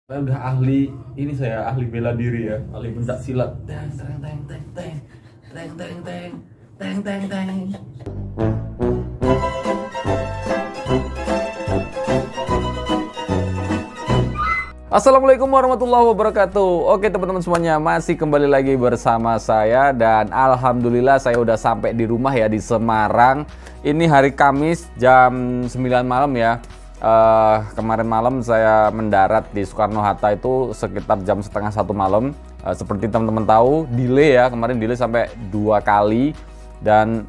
Saya udah ahli, ini saya ahli bela diri ya, ahli pencak silat. Teng teng teng teng teng teng teng teng teng teng teng. Assalamualaikum warahmatullahi wabarakatuh. Oke teman-teman semuanya, masih kembali lagi bersama saya. Dan alhamdulillah saya udah sampai di rumah ya, di Semarang. Ini hari Kamis jam 9 malam ya. Kemarin malam saya mendarat di Soekarno-Hatta itu sekitar jam setengah 1 malam. Seperti teman-teman tahu, delay ya, kemarin delay sampai 2 kali. Dan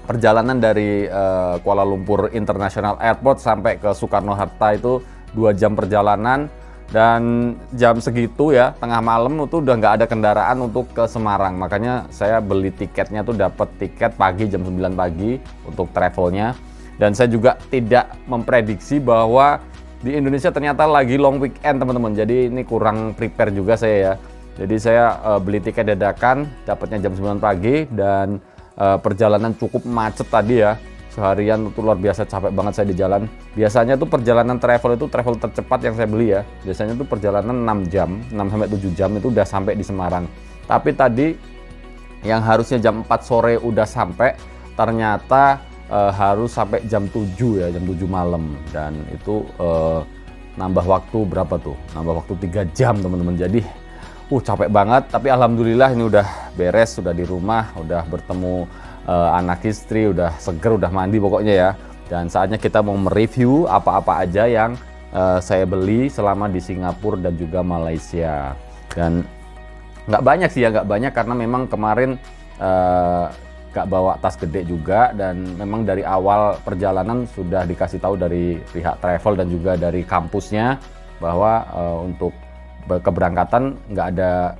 perjalanan dari Kuala Lumpur International Airport sampai ke Soekarno-Hatta itu 2 jam perjalanan. Dan jam segitu ya, tengah malam itu udah nggak ada kendaraan untuk ke Semarang. Makanya saya beli tiketnya tuh, dapat tiket pagi jam 9 pagi untuk travelnya. Dan saya juga tidak memprediksi bahwa di Indonesia ternyata lagi long weekend teman-teman. Jadi ini kurang prepare juga saya ya. Jadi saya beli tiket dadakan, dapatnya jam 9 pagi. Dan perjalanan cukup macet tadi ya. Seharian itu luar biasa, capek banget saya di jalan. Biasanya tuh perjalanan travel itu travel tercepat yang saya beli ya. Biasanya tuh perjalanan 6 jam, 6-7 jam itu udah sampai di Semarang. Tapi tadi yang harusnya jam 4 sore udah sampai, ternyata harus sampai jam 7 ya, jam 7 malam. Dan itu nambah waktu berapa tuh? Nambah waktu 3 jam teman-teman. Jadi capek banget, tapi alhamdulillah ini udah beres, sudah di rumah, udah bertemu anak istri, udah seger, udah mandi pokoknya ya. Dan saatnya kita mau mereview apa-apa aja yang saya beli selama di Singapura dan juga Malaysia. Dan nggak banyak sih ya, nggak banyak karena memang kemarin nggak bawa tas gede juga. Dan memang dari awal perjalanan sudah dikasih tahu dari pihak travel dan juga dari kampusnya bahwa untuk keberangkatan nggak ada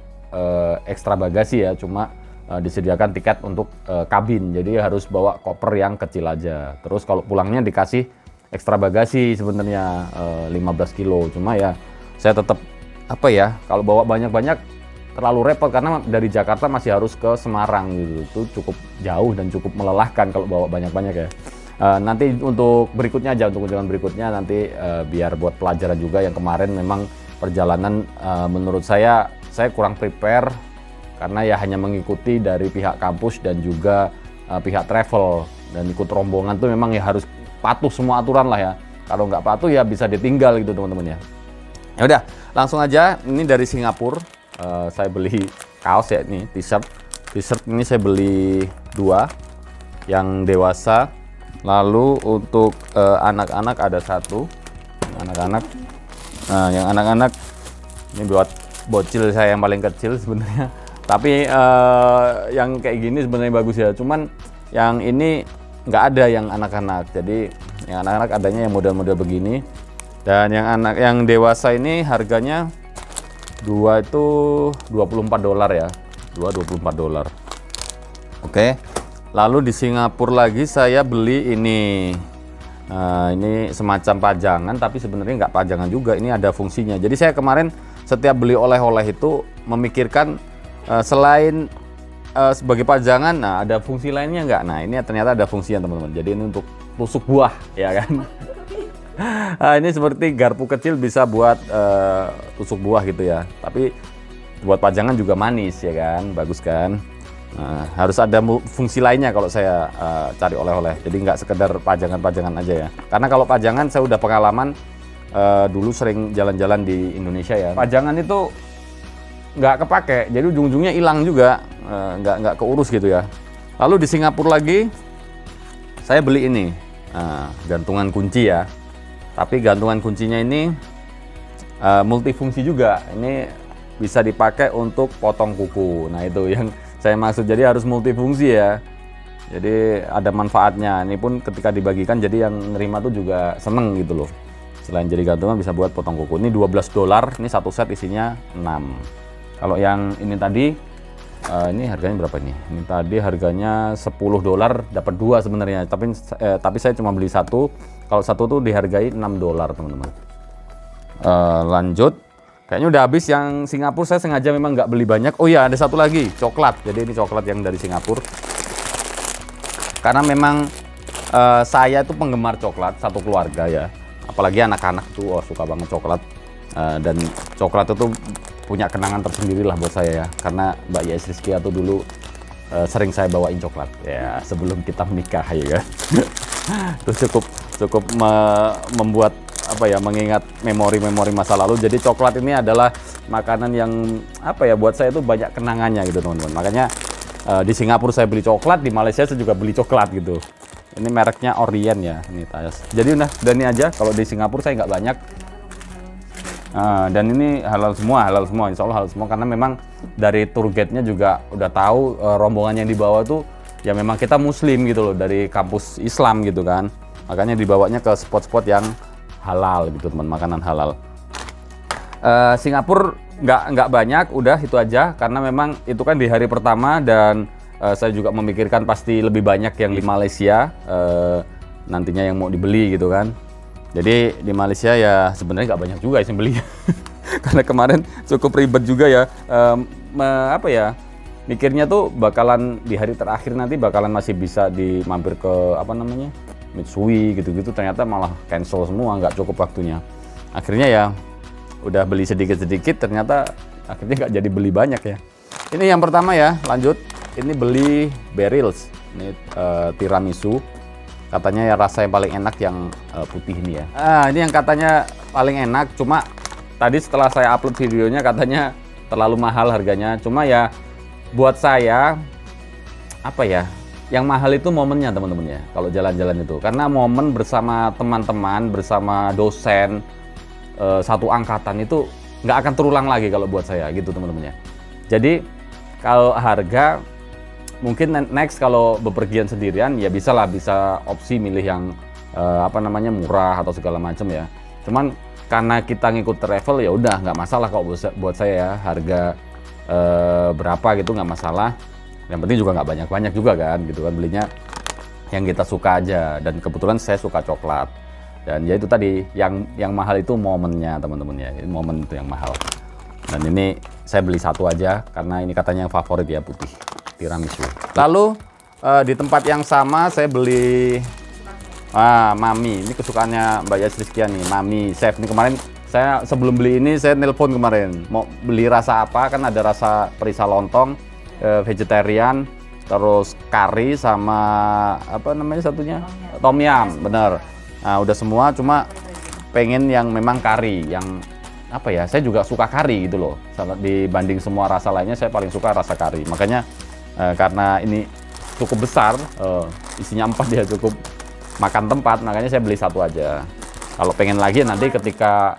ekstra bagasi ya, cuma disediakan tiket untuk kabin, jadi harus bawa koper yang kecil aja. Terus kalau pulangnya dikasih ekstra bagasi sebenarnya 15 kilo, cuma ya saya tetap kalau bawa banyak-banyak terlalu repot karena dari Jakarta masih harus ke Semarang gitu, itu cukup jauh dan cukup melelahkan kalau bawa banyak-banyak ya. Nanti untuk berikutnya aja, untuk kunjungan berikutnya nanti biar buat pelajaran juga. Yang kemarin memang perjalanan menurut saya kurang prepare karena ya hanya mengikuti dari pihak kampus dan juga pihak travel, dan ikut rombongan tuh memang ya harus patuh semua aturan lah ya. Kalau nggak patuh ya bisa ditinggal gitu teman-teman ya. Ya udah, langsung aja. Ini dari Singapura saya beli kaos ya, ini t-shirt ini saya beli 2 yang dewasa. Lalu untuk anak-anak ada 1 anak-anak. Nah, yang anak-anak ini buat bocil saya yang paling kecil sebenarnya. Tapi yang kayak gini sebenarnya bagus ya. Cuman yang ini nggak ada yang anak-anak. Jadi yang anak-anak adanya yang model-model begini. Dan yang dewasa ini harganya 2 itu $24 ya. 24 dolar. Oke. Lalu di Singapura lagi saya beli ini. Ini semacam pajangan, tapi sebenarnya nggak pajangan juga. Ini ada fungsinya. Jadi saya kemarin setiap beli oleh-oleh itu memikirkan selain sebagai pajangan, nah ada fungsi lainnya nggak? Nah ini ternyata ada fungsinya teman-teman. Jadi ini untuk tusuk buah ya kan. Ini seperti garpu kecil, bisa buat tusuk buah gitu ya. Tapi buat pajangan juga manis ya kan, bagus kan. Nah, harus ada fungsi lainnya kalau saya cari oleh-oleh. Jadi nggak sekedar pajangan-pajangan aja ya. Karena kalau pajangan saya udah pengalaman dulu sering jalan-jalan di Indonesia ya. Pajangan itu nggak kepake, jadi ujung-ujungnya hilang juga, nggak keurus gitu ya. Lalu di Singapura lagi saya beli ini gantungan kunci ya. Tapi gantungan kuncinya ini multifungsi juga. Ini bisa dipakai untuk potong kuku. Nah itu yang saya maksud, jadi harus multifungsi ya. Jadi ada manfaatnya. Ini pun ketika dibagikan jadi yang nerima tuh juga seneng gitu loh. Selain jadi gantungan bisa buat potong kuku. Ini $12, ini satu set isinya 6. Kalau yang ini tadi ini harganya berapa nih? Ini tadi harganya $10, dapat 2 sebenarnya. Tapi saya cuma beli 1. Kalau 1 tuh dihargai $6 teman-teman. Lanjut. Kayaknya udah habis yang Singapura. Saya sengaja memang nggak beli banyak. Oh iya, ada 1 lagi, coklat. Jadi ini coklat yang dari Singapura. Karena memang saya itu penggemar coklat, satu keluarga ya. Apalagi anak-anak tuh suka banget coklat. Dan coklat itu punya kenangan tersendiri lah buat saya ya, karena Mbak Yas Rizkia tuh dulu sering saya bawain coklat ya sebelum kita menikah ya kan. Terus cukup membuat apa ya, mengingat memori-memori masa lalu. Jadi coklat ini adalah makanan yang apa ya, buat saya itu banyak kenangannya gitu teman-teman. Makanya di Singapura saya beli coklat, di Malaysia saya juga beli coklat gitu. Ini mereknya Orient ya, ini Tayas. Jadi udah ini aja. Kalau di Singapura saya nggak banyak. Dan ini halal semua, insya Allah halal semua, karena memang dari tour guide-nya juga udah tahu rombongan yang dibawa tuh ya memang kita muslim gitu loh, dari kampus Islam gitu kan. Makanya dibawanya ke spot-spot yang halal gitu teman, makanan halal. Singapura nggak banyak, udah itu aja, karena memang itu kan di hari pertama, dan saya juga memikirkan pasti lebih banyak yang di Malaysia nantinya yang mau dibeli gitu kan. Jadi di Malaysia ya sebenarnya nggak banyak juga yang beli karena kemarin cukup ribet juga ya, apa ya, mikirnya tuh bakalan di hari terakhir nanti bakalan masih bisa dimampir ke apa namanya, Mitsui gitu-gitu, ternyata malah cancel semua, nggak cukup waktunya. Akhirnya ya udah beli sedikit-sedikit, ternyata akhirnya nggak jadi beli banyak ya. Ini yang pertama ya, lanjut. Ini beli Berils, ini tiramisu. Katanya ya rasa yang paling enak yang putih ini ya. Ini yang katanya paling enak, cuma tadi setelah saya upload videonya katanya terlalu mahal harganya. Cuma ya buat saya apa ya, yang mahal itu momennya teman-teman ya, kalau jalan-jalan itu. Karena momen bersama teman-teman, bersama dosen satu angkatan itu nggak akan terulang lagi kalau buat saya gitu teman-teman ya. Jadi kalau harga mungkin next kalau bepergian sendirian ya bisa opsi milih yang apa namanya, murah atau segala macam ya. Cuman karena kita ngikut travel ya udah nggak masalah kalau buat saya ya, harga berapa gitu nggak masalah. Yang penting juga nggak banyak-banyak juga kan gitu kan, belinya yang kita suka aja. Dan kebetulan saya suka coklat, dan ya itu tadi yang mahal itu momennya teman-teman ya, momen itu yang mahal. Dan ini saya beli satu aja karena ini katanya yang favorit ya, putih tiramisu. Lalu di tempat yang sama saya beli Mami. Ini kesukaannya Mbak Yas Rizkia nih, Mami Chef. Ini kemarin saya sebelum beli ini saya nelpon kemarin mau beli rasa apa, kan ada rasa perisa lontong, vegetarian, terus kari sama apa namanya satunya, tom yum, bener. Nah, udah semua, cuma pengen yang memang kari, yang apa ya, saya juga suka kari gitu loh. Dibanding semua rasa lainnya saya paling suka rasa kari. Makanya karena ini cukup besar, isinya 4 ya, cukup makan tempat, makanya saya beli satu aja. Kalau pengen lagi nanti ketika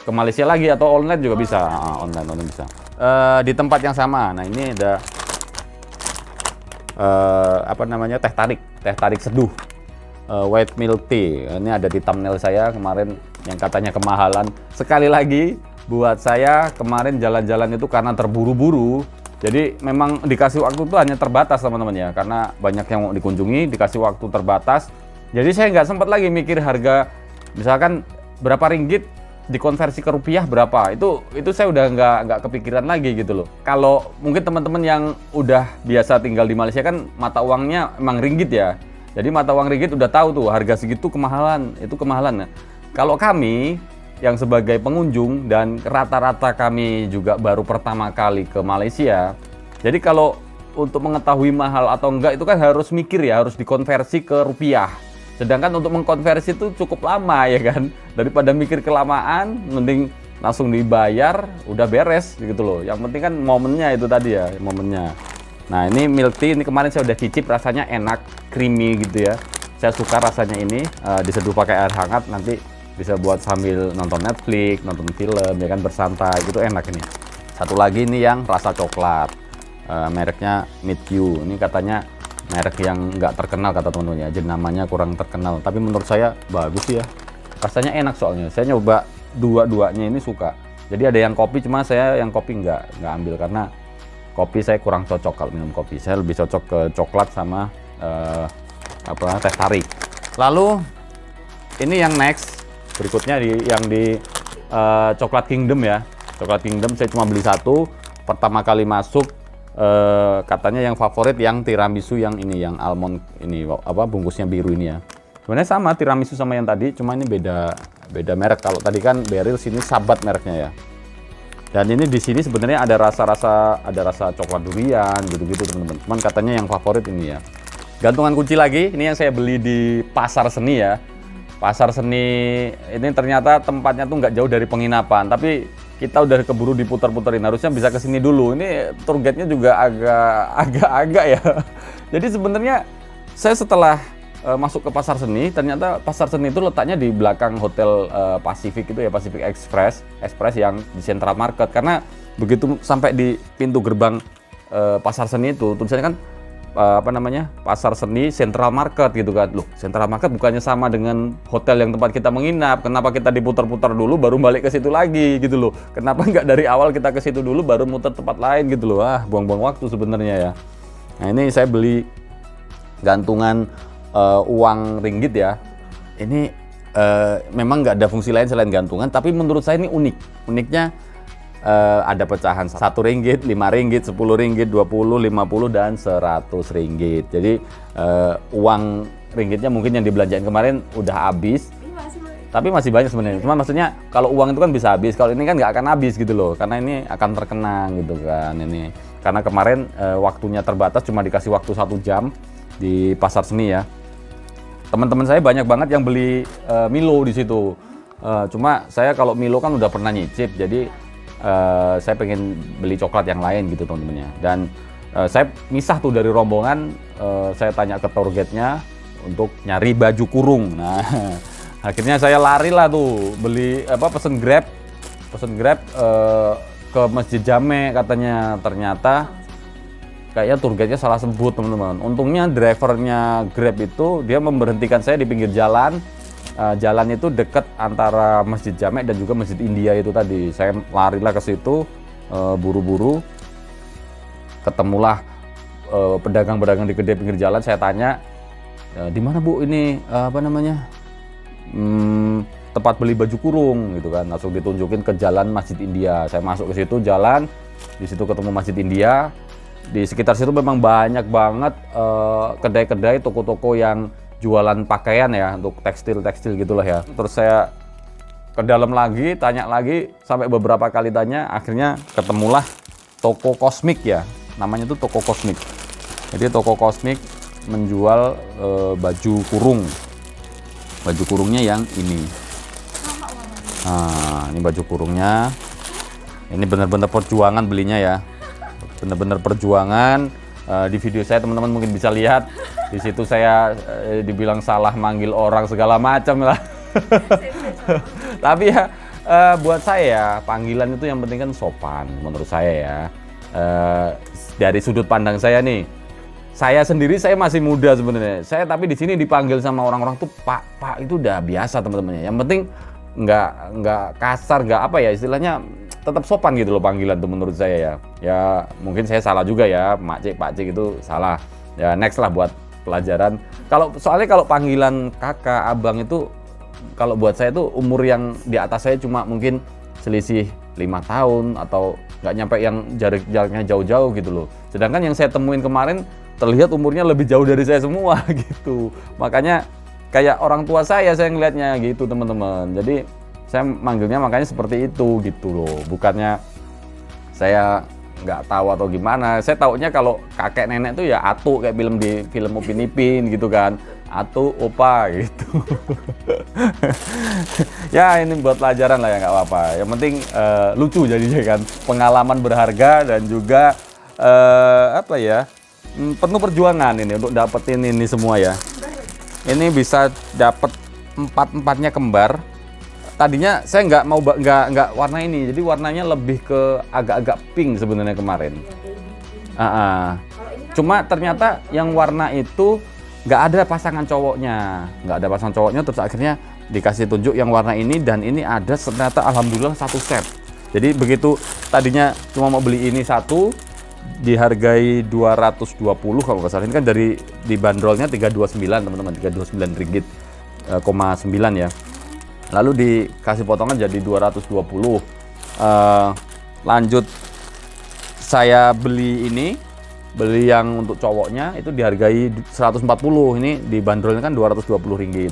ke Malaysia lagi atau online juga bisa, online bisa. Di tempat yang sama. Nah ini ada apa namanya, teh tarik seduh, white milk tea. Ini ada di thumbnail saya kemarin yang katanya kemahalan. Sekali lagi buat saya kemarin jalan-jalan itu karena terburu-buru. Jadi memang dikasih waktu itu hanya terbatas teman-teman ya, karena banyak yang mau dikunjungi, dikasih waktu terbatas. Jadi saya nggak sempat lagi mikir harga, misalkan berapa ringgit dikonversi ke rupiah berapa. Itu saya udah nggak kepikiran lagi gitu loh. Kalau mungkin teman-teman yang udah biasa tinggal di Malaysia kan mata uangnya emang ringgit ya. Jadi mata uang ringgit udah tahu tuh harga segitu kemahalan, itu kemahalan. Nah, kalau kami yang sebagai pengunjung dan rata-rata kami juga baru pertama kali ke Malaysia. Jadi kalau untuk mengetahui mahal atau enggak itu kan harus mikir ya, harus dikonversi ke rupiah. Sedangkan untuk mengkonversi itu cukup lama ya kan. Daripada mikir kelamaan, mending langsung dibayar, udah beres gitu loh. Yang penting kan momennya itu tadi ya, momennya. Nah ini milk tea, ini kemarin saya udah cicip, rasanya enak, creamy gitu ya. Saya suka rasanya ini, diseduh pakai air hangat, nanti bisa buat sambil nonton Netflix, nonton film, ya kan, bersantai, gitu enak ini. Satu lagi ini yang rasa coklat, mereknya Meet You. Ini katanya merek yang nggak terkenal kata teman-teman ya, jadi namanya kurang terkenal. Tapi menurut saya bagus sih ya, rasanya enak soalnya. Saya nyoba dua-duanya ini suka. Jadi ada yang kopi, cuma saya yang kopi nggak ambil karena kopi saya kurang cocok kalau minum kopi. Saya lebih cocok ke coklat sama teh tarik. Lalu ini yang next. Berikutnya yang di Coklat Kingdom ya. Coklat Kingdom saya cuma beli satu. Pertama kali masuk katanya yang favorit yang tiramisu yang ini, yang almond ini, apa bungkusnya biru ini ya. Sebenarnya sama tiramisu sama yang tadi, cuma ini beda merek. Kalau tadi kan Beryl, sini Sahabat mereknya ya. Dan ini di sini sebenarnya ada rasa coklat durian gitu-gitu teman-teman. Cuman katanya yang favorit ini ya. Gantungan kunci lagi, ini yang saya beli di Pasar Seni ya. Pasar Seni ini ternyata tempatnya tuh nggak jauh dari penginapan, tapi kita udah keburu diputar-puterin, harusnya bisa ke sini dulu. Ini tour guide-nya juga agak ya. Jadi sebenarnya saya setelah masuk ke Pasar Seni, ternyata Pasar Seni itu letaknya di belakang Hotel Pacific itu ya, Pacific Express yang di Central Market. Karena begitu sampai di pintu gerbang Pasar Seni itu tulisannya kan Pasar Seni Central Market gitu kan. Loh, Central Market bukannya sama dengan hotel yang tempat kita menginap? Kenapa kita diputar-putar dulu baru balik ke situ lagi gitu loh? Kenapa nggak dari awal kita ke situ dulu baru muter tempat lain gitu loh? Buang-buang waktu sebenarnya ya. Nah, ini saya beli gantungan uang ringgit ya. Ini memang nggak ada fungsi lain selain gantungan, tapi menurut saya ini unik. Uniknya ada pecahan Rp1, Rp5, Rp10, Rp20, Rp50 dan Rp100. Jadi uang ringgitnya mungkin yang dibelanjain kemarin udah habis. Tapi masih banyak sebenarnya. Cuma maksudnya kalau uang itu kan bisa habis, kalau ini kan nggak akan habis gitu loh. Karena ini akan terkenang gitu kan ini. Karena kemarin waktunya terbatas, cuma dikasih waktu 1 jam di Pasar Seni ya. Teman-teman saya banyak banget yang beli Milo di situ. Cuma saya kalau Milo kan udah pernah nyicip, jadi saya pengen beli coklat yang lain gitu teman-temannya. Dan saya misah tuh dari rombongan, saya tanya ke tour guide-nya untuk nyari baju kurung. Nah, akhirnya saya lari lah tuh beli pesen Grab ke Masjid Jame katanya. Ternyata kayaknya tour guide-nya salah sebut teman-teman. Untungnya drivernya Grab itu dia memberhentikan saya di pinggir jalan. Jalan itu dekat antara Masjid Jame dan juga Masjid India itu tadi. Saya larilah ke situ, buru-buru, ketemulah pedagang-pedagang di kedai pinggir jalan. Saya tanya, di mana Bu ini tempat beli baju kurung gitu kan. Langsung ditunjukin ke jalan Masjid India. Saya masuk ke situ jalan, di situ ketemu Masjid India. Di sekitar situ memang banyak banget kedai-kedai, toko-toko yang jualan pakaian ya, untuk tekstil gitulah ya. Terus saya ke dalam lagi, tanya lagi, sampai beberapa kali tanya, akhirnya ketemulah toko kosmik ya, namanya tuh toko kosmik. Jadi toko kosmik menjual baju kurung. Baju kurungnya yang ini. Nah, ini baju kurungnya. Ini benar-benar perjuangan belinya ya. Benar-benar perjuangan. Di video saya teman-teman mungkin bisa lihat. Di situ saya dibilang salah manggil orang segala macam lah. Tapi ya buat saya panggilan itu yang penting kan sopan menurut saya ya. Dari sudut pandang saya nih, saya sendiri saya masih muda sebenarnya. Saya tapi di sini dipanggil sama orang-orang tuh Pak itu udah biasa teman-teman. Yang penting nggak kasar, nggak apa ya istilahnya, tetap sopan gitu loh panggilan tuh menurut saya ya. Ya mungkin saya salah juga ya, Pak Cik itu salah. Ya next lah buat pelajaran. Soalnya kalau panggilan kakak, abang itu kalau buat saya tuh umur yang di atas saya cuma mungkin selisih 5 tahun atau nggak nyampe yang jaraknya jauh-jauh gitu loh. Sedangkan yang saya temuin kemarin terlihat umurnya lebih jauh dari saya semua gitu. Makanya kayak orang tua saya ngelihatnya gitu teman-teman. Jadi saya manggilnya makanya seperti itu gitu loh. Bukannya saya nggak tahu atau gimana. Saya taunya kalau kakek nenek tuh ya atu, kayak film Upin Ipin gitu kan. Atu, opa gitu. Ya ini buat pelajaran lah ya, nggak apa-apa. Yang penting lucu jadinya kan. Pengalaman berharga dan juga penuh perjuangan ini untuk dapetin ini semua ya. Ini bisa dapet 4-4-nya kembar. Tadinya saya nggak warna ini, jadi warnanya lebih ke agak-agak pink sebenarnya kemarin. Cuma ternyata yang warna itu nggak ada pasangan cowoknya, terus akhirnya dikasih tunjuk yang warna ini, dan ini ada ternyata alhamdulillah satu set. Jadi begitu tadinya cuma mau beli ini satu, dihargai 220 kalau nggak salah. Ini kan di bandrolnya 329 teman-teman, 329 ringgit, 9 ya. Lalu dikasih potongan jadi 220. Lanjut saya beli yang untuk cowoknya itu dihargai 140. Ini di bandrolnya kan 220 ringgit.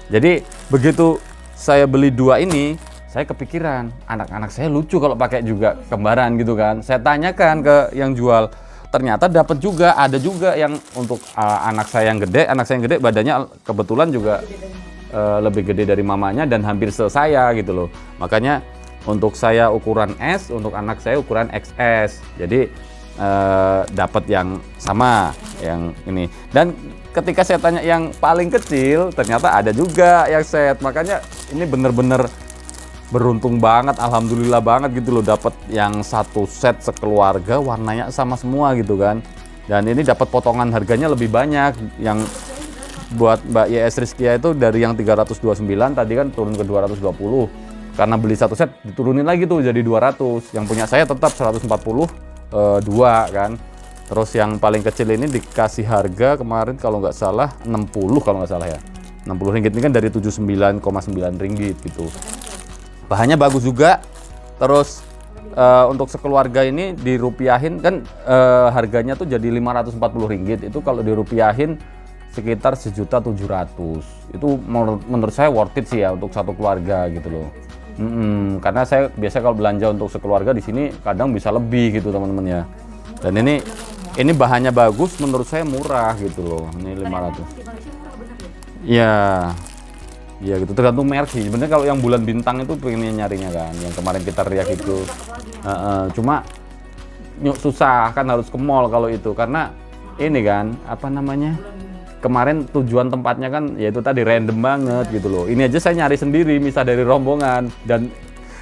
Jadi begitu saya beli 2 ini, saya kepikiran anak-anak saya lucu kalau pakai juga kembaran gitu kan. Saya tanyakan ke yang jual, ternyata dapat juga, ada juga yang untuk anak saya yang gede badannya kebetulan juga lebih gede dari mamanya dan hampir saya gitu loh. Makanya untuk saya ukuran S, untuk anak saya ukuran XS. Jadi dapat yang sama yang ini. Dan ketika saya tanya yang paling kecil, ternyata ada juga yang set. Makanya ini bener-bener beruntung banget, alhamdulillah banget gitu loh, dapat yang satu set sekeluarga warnanya sama semua gitu kan. Dan ini dapat potongan harganya lebih banyak. Yang buat Mbak YS Rizkia itu dari yang 329 tadi kan turun ke 220. Karena beli satu set diturunin lagi tuh jadi 200. Yang punya saya tetap 142 kan. Terus yang paling kecil ini dikasih harga kemarin kalau nggak salah 60 kalau nggak salah ya. 60 ringgit ini kan dari 79,9 ringgit gitu. Bahannya bagus juga. Terus untuk sekeluarga ini dirupiahin kan harganya tuh jadi 540 ringgit. Itu kalau dirupiahin sekitar 1.700.000. Itu menurut saya worth it sih ya untuk satu keluarga gitu loh. Karena saya biasa kalau belanja untuk sekeluarga di sini kadang bisa lebih gitu teman-teman ya. Dan ini bahannya bagus, menurut saya murah gitu loh. Ini 500. Ya, ya gitu. Tergantung merek sih. Sebenarnya kalau yang bulan bintang itu pengen nyarinya kan, yang kemarin kita riak itu. Cuma susah kan, harus ke mall kalau itu karena ini kan apa namanya? Kemarin tujuan tempatnya kan yaitu tadi random banget gitu loh. Ini aja saya nyari sendiri, misal dari rombongan, dan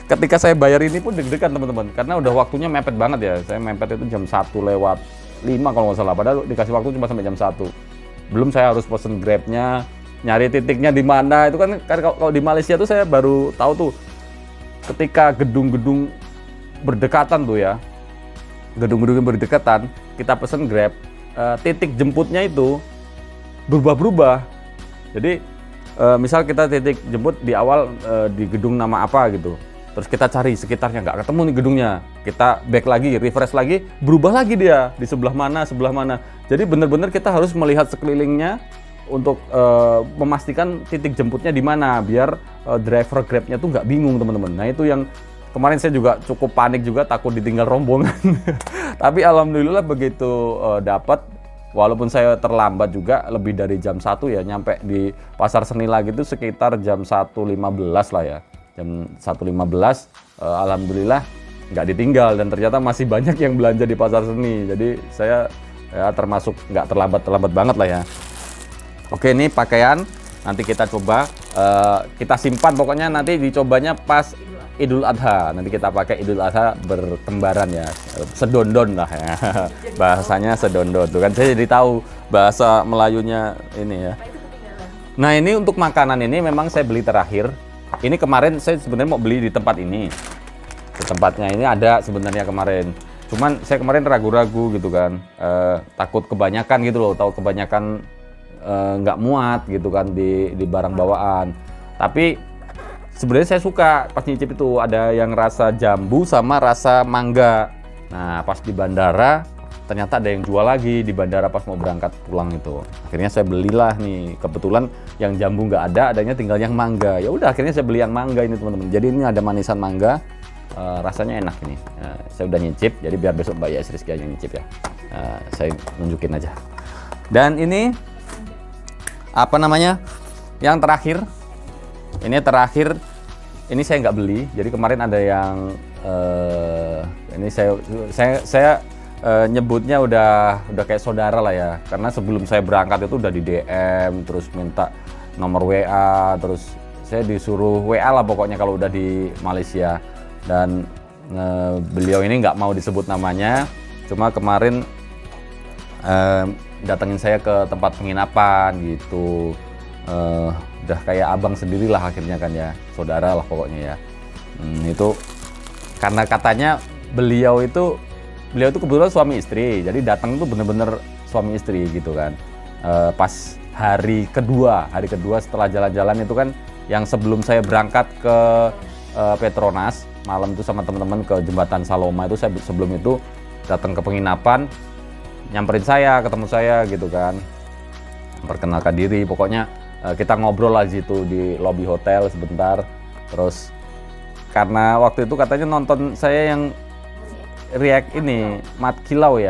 ketika saya bayar ini pun deg-degan teman-teman, karena udah waktunya mepet banget ya. Saya mepet itu jam 1:05 kalau nggak salah, padahal dikasih waktu cuma sampai jam 1. Belum saya harus pesen Grabnya, nyari titiknya di mana. Itu kan kalau di Malaysia tuh saya baru tahu tuh ketika gedung-gedung berdekatan tuh ya, gedung-gedung berdekatan kita pesen Grab, titik jemputnya itu berubah-berubah. Jadi misal kita titik jemput di awal di gedung nama apa gitu, terus kita cari sekitarnya nggak ketemu nih gedungnya, kita back lagi, refresh lagi, berubah lagi dia di sebelah mana. Jadi benar-benar kita harus melihat sekelilingnya untuk memastikan titik jemputnya di mana, biar driver Grabnya tuh nggak bingung teman-teman. Nah itu yang kemarin saya juga cukup panik juga, takut ditinggal rombongan. Tapi alhamdulillah begitu dapat. Walaupun saya terlambat juga lebih dari jam 1 ya, nyampe di Pasar Seni lagi itu sekitar jam 1.15 lah ya. Jam 1.15 alhamdulillah nggak ditinggal, dan ternyata masih banyak yang belanja di Pasar Seni. Jadi saya ya termasuk nggak terlambat banget lah ya. Oke, ini pakaian nanti kita coba, kita simpan pokoknya, nanti dicobanya pas Idul Adha. Nanti kita pakai Idul Adha berkembaran ya, sedondon lah ya. Bahasanya sedondon. Tuh kan saya jadi tahu bahasa Melayunya ini ya. Nah ini untuk makanan ini memang saya beli terakhir. Ini kemarin saya sebenarnya mau beli di tempat ini. Di tempatnya ini ada sebenarnya kemarin. Cuman saya kemarin ragu-ragu gitu kan. Takut kebanyakan gitu loh. Tahu kebanyakan nggak muat gitu kan di barang bawaan. Tapi sebenarnya saya suka pas nyicip itu, ada yang rasa jambu sama rasa mangga. Nah pas di bandara ternyata ada yang jual lagi di bandara pas mau berangkat pulang itu. Akhirnya saya belilah nih, kebetulan yang jambu nggak ada, adanya tinggal yang mangga. Ya udah akhirnya saya beli yang mangga ini teman-teman. Jadi ini ada manisan mangga, rasanya enak ini. Saya udah nyicip, jadi biar besok Mbak YS Rizkia yang nyicip ya. Saya nunjukin aja. Dan ini apa namanya? Yang terakhir. Ini terakhir, ini saya nggak beli. Jadi kemarin ada yang ini saya nyebutnya udah kayak saudara lah ya. Karena sebelum saya berangkat itu udah di DM, terus minta nomor WA, terus saya disuruh WA lah pokoknya kalau udah di Malaysia. Dan beliau ini nggak mau disebut namanya. Cuma kemarin datengin saya ke tempat penginapan gitu. Udah kayak abang sendirilah akhirnya kan ya, saudara lah pokoknya ya. Itu karena katanya beliau itu kebetulan suami istri, jadi datang tuh bener-bener suami istri gitu kan. Pas hari kedua setelah jalan-jalan itu kan, yang sebelum saya berangkat ke Petronas malam itu sama teman-teman ke Jembatan Saloma itu, saya sebelum itu datang ke penginapan, nyamperin saya, ketemu saya gitu kan, perkenalkan diri, pokoknya kita ngobrol lah situ di lobi hotel sebentar. Terus karena waktu itu katanya nonton saya yang react ini Mat Kilau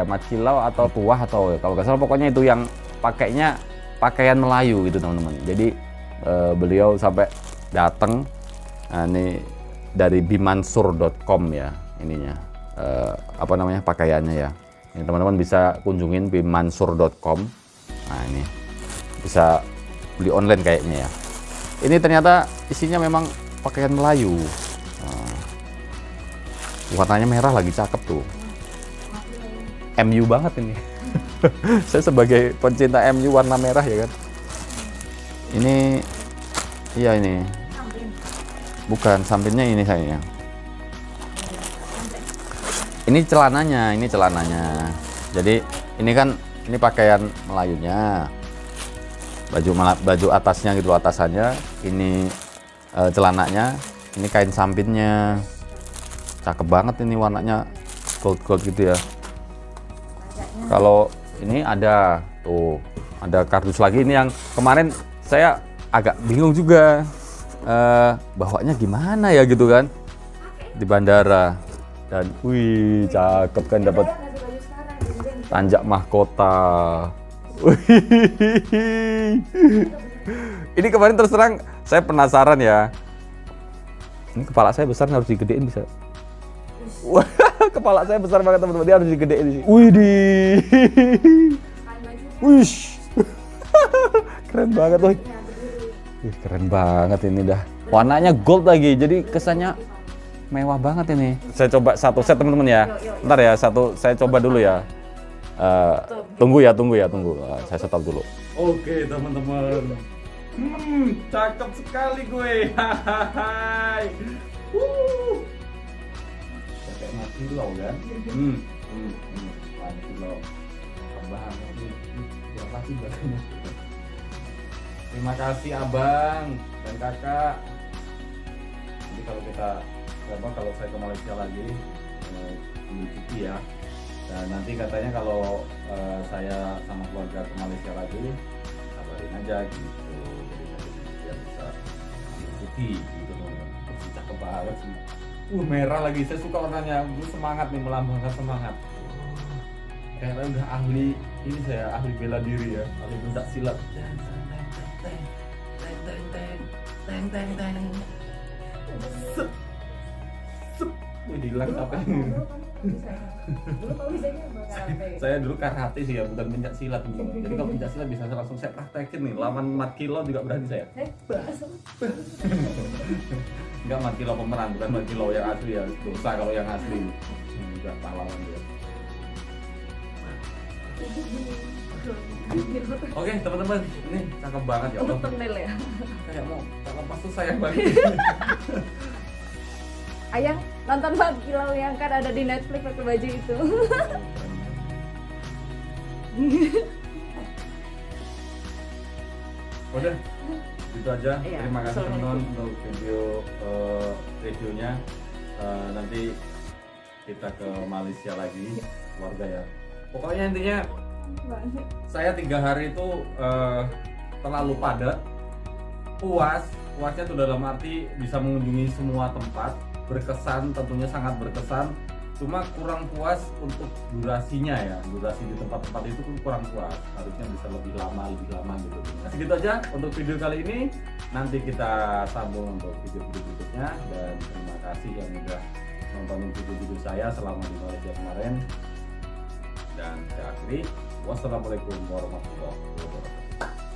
atau Tuah atau kalau nggak salah, pokoknya itu yang pakainya pakaian Melayu gitu teman-teman. Jadi beliau sampai datang. Nah, ini dari bimansur.com ya ininya, pakaiannya ya. Ini teman-teman bisa kunjungin bimansur.com. Nah, ini bisa beli online kayaknya ya. Ini ternyata isinya memang pakaian Melayu. Warnanya merah lagi, cakep tuh. MU banget ini. Saya sebagai pencinta MU warna merah ya kan. Ini iya ini. Bukan, sampingnya ini sayangnya. Ini celananya. Jadi ini kan ini pakaian Melayunya. Baju atasnya gitu, atasannya. Ini celananya. Ini kain sampingnya. Cakep banget ini warnanya, gold gitu ya. Kalau ini ada kardus lagi, ini yang kemarin saya agak bingung juga bawanya gimana ya gitu kan di bandara. Dan wih, cakep kan, dapat tanjak mahkota. Ini kemarin terus terang saya penasaran ya. Ini kepala saya besar, harus digedein bisa. Wah, kepala saya besar banget teman-teman, dia harus digedein di sini. Wih, keren banget tuh. Keren banget ini dah. Warnanya gold lagi, jadi kesannya mewah banget ini. Saya coba satu set teman-teman ya. Bentar ya, saya coba dulu ya. Tunggu. Saya stop dulu. Oke teman-teman. Cakep sekali gue. Hai. Pakai Mat Kilau kan? Mat Kilau. Abang, berapa sih harganya? Terima kasih abang dan kakak. Jadi kalau saya ke Malaysia lagi, beli cuti ya. Dan nanti katanya kalau saya sama keluarga ke Malaysia lagi, kabarin aja gitu. Jadi biar bisa ambil cuti gitu teman-teman. Cakep banget sih. Merah lagi, saya suka warnanya. Semangat nih, melambangkan semangat. Kayaknya udah ahli ini, saya ahli bela diri ya, ahli pencak silat. Hilang capeknya. Saya dulu karate sih ya, bukan pencak silat. Jadi kalau pencak silat bisa langsung saya praktekin nih. Lawan Mat Kilau juga berani saya. Enggak, Mat Kilau pemeran, bukan Mat Kilau yang asli ya. Dosa kalau yang asli. Enggak, pahlawan dia. Oke teman-teman, ini cakep banget ya Allah. Thumbnail ya. Kayak mau lepas tuh sayang banget. Ayang nonton Mat Kilau yang kan ada di Netflix pakai baju itu. Udah, itu aja. Iya, Terima kasih teman-teman untuk video reviewnya. Nanti kita ke Malaysia lagi, keluarga ya. Pokoknya intinya saya 3 hari itu terlalu padat, puasnya tuh dalam arti bisa mengunjungi semua tempat, berkesan, tentunya sangat berkesan. Cuma kurang puas untuk durasinya ya, durasi di tempat-tempat itu kurang puas, harusnya bisa lebih lama gitu. Nah, segitu aja untuk video kali ini. Nanti kita sambung untuk video-video berikutnya, dan terima kasih yang udah nonton video-video saya selama di Malaysia kemarin. Dan saya akhiri, wassalamualaikum warahmatullahi wabarakatuh.